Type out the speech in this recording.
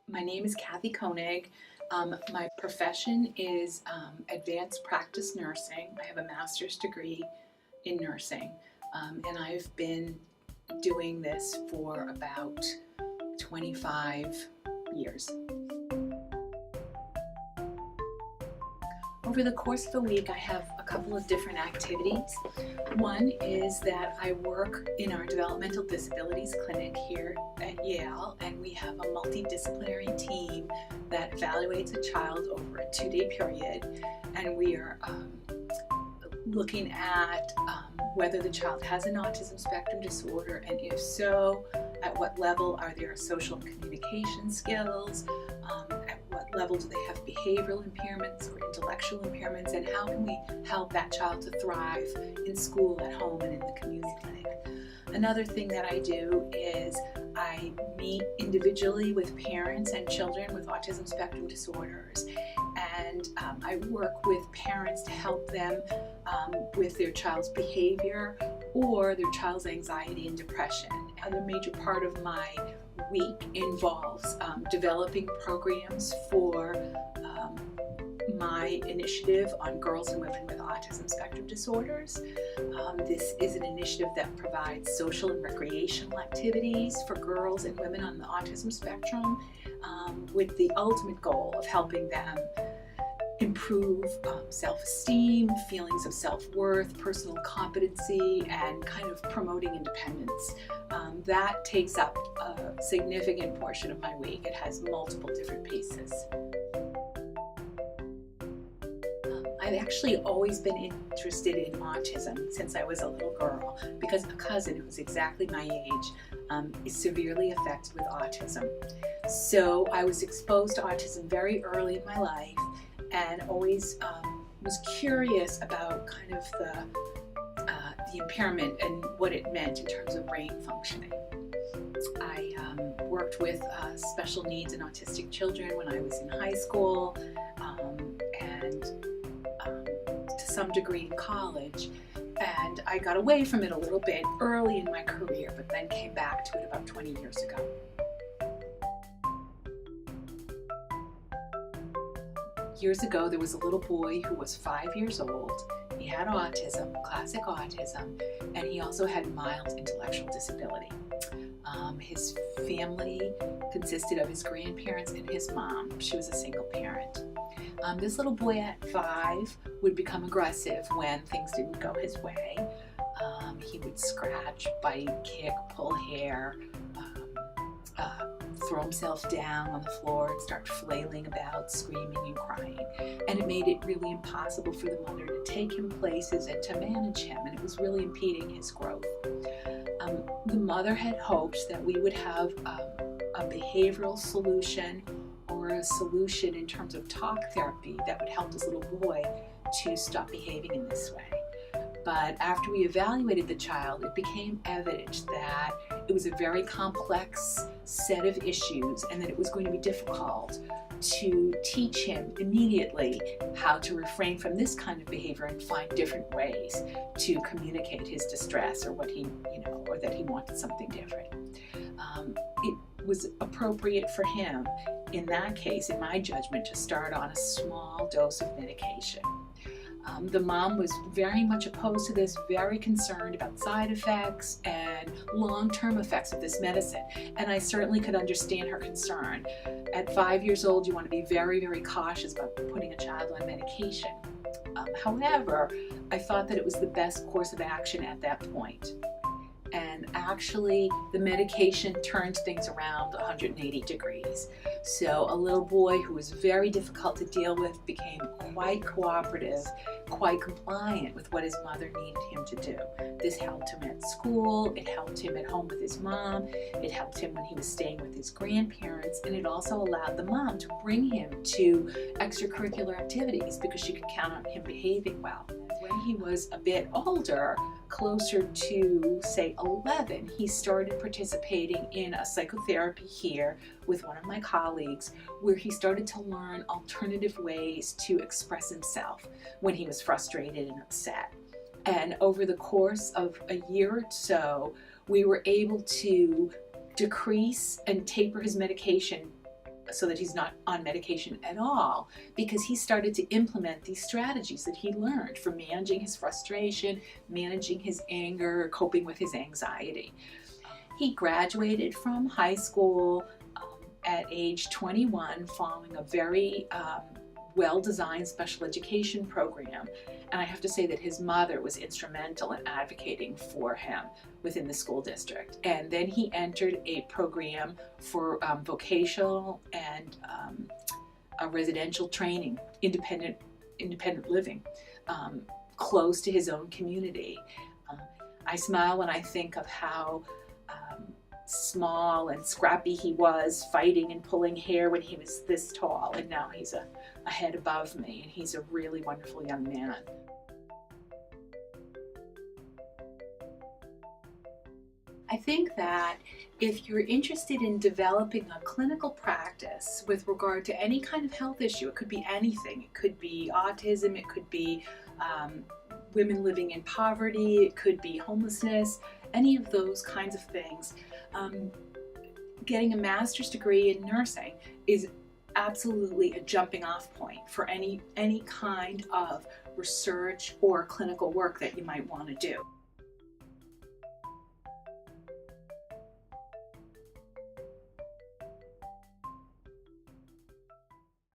My name is Koenig. My profession is advanced practice nursing. I have a master's degree in nursing, and I've been doing this for about 25 years. Over the course of the week, I have a couple of different activities. One is that I work in our developmental disabilities clinic here at Yale, and we have a multidisciplinary team that evaluates a child over a 2-day period, and we are looking at whether the child has an autism spectrum disorder, and if so, at what level are their social and communication skills, at what level do they have behavioral impairments or intellectual impairments, and how can we help that child to thrive in school, at home, and in the community clinic. Another thing that I do is I meet individually with parents and children with autism spectrum disorders, and I work with parents to help them with their child's behavior or their child's anxiety and depression. Another major part of my week involves developing programs for my initiative on girls and women with autism spectrum disorders. This is an initiative that provides social and recreational activities for girls and women on the autism spectrum, with the ultimate goal of helping them improve self-esteem, feelings of self-worth, personal competency, and kind of promoting independence. That takes up a significant portion of my week. It has multiple different pieces. I've actually always been interested in autism since I was a little girl, because a cousin who's exactly my age is severely affected with autism. So I was exposed to autism very early in my life, and always was curious about kind of the impairment and what it meant in terms of brain functioning. I worked with special needs and autistic children when I was in high school, and to some degree in college, and I got away from it a little bit early in my career, but then came back to it about 20 years ago. Years ago, there was a little boy who was 5 years old. He had autism, classic autism, and he also had mild intellectual disability. His family consisted of his grandparents and his mom. She was a single parent. This little boy at 5 would become aggressive when things didn't go his way. He would scratch, bite, kick, pull hair, throw himself down on the floor and start flailing about, screaming and crying. And it made it really impossible for the mother to take him places and to manage him, and it was really impeding his growth. The mother had hoped that we would have a behavioral solution or a solution in terms of talk therapy that would help this little boy to stop behaving in this way. But after we evaluated the child, it became evident that it was a very complex set of issues, and that it was going to be difficult to teach him immediately how to refrain from this kind of behavior and find different ways to communicate his distress, or what he, or that he wanted something different. It was appropriate for him, in that case, in my judgment, to start on a small dose of medication. The mom was very much opposed to this, very concerned about side effects and long-term effects of this medicine. And I certainly could understand her concern. At 5 years old, you want to be very, very cautious about putting a child on medication. However, I thought that it was the best course of action at that point. And actually, the medication turned things around 180 degrees. So a little boy who was very difficult to deal with became quite cooperative, quite compliant with what his mother needed him to do. This helped him at school, it helped him at home with his mom, it helped him when he was staying with his grandparents, and it also allowed the mom to bring him to extracurricular activities because she could count on him behaving well. When he was a bit older, closer to, say, 11, he started participating in a psychotherapy here with one of my colleagues, where he started to learn alternative ways to express himself when he was frustrated and upset. And over the course of a year or so, we were able to decrease and taper his medication so that he's not on medication at all, because he started to implement these strategies that he learned for managing his frustration, managing his anger, coping with his anxiety. He graduated from high school at age 21 following a very well-designed special education program. And I have to say that his mother was instrumental in advocating for him within the school district. And then he entered a program for vocational and a residential training, independent living, close to his own community. I smile when I think of how small and scrappy he was, fighting and pulling hair when he was this tall, and now he's a head above me, and he's a really wonderful young man. I think that if you're interested in developing a clinical practice with regard to any kind of health issue, it could be anything. It could be autism, it could be women living in poverty, it could be homelessness, any of those kinds of things. Getting a master's degree in nursing is absolutely a jumping off point for any kind of research or clinical work that you might want to do.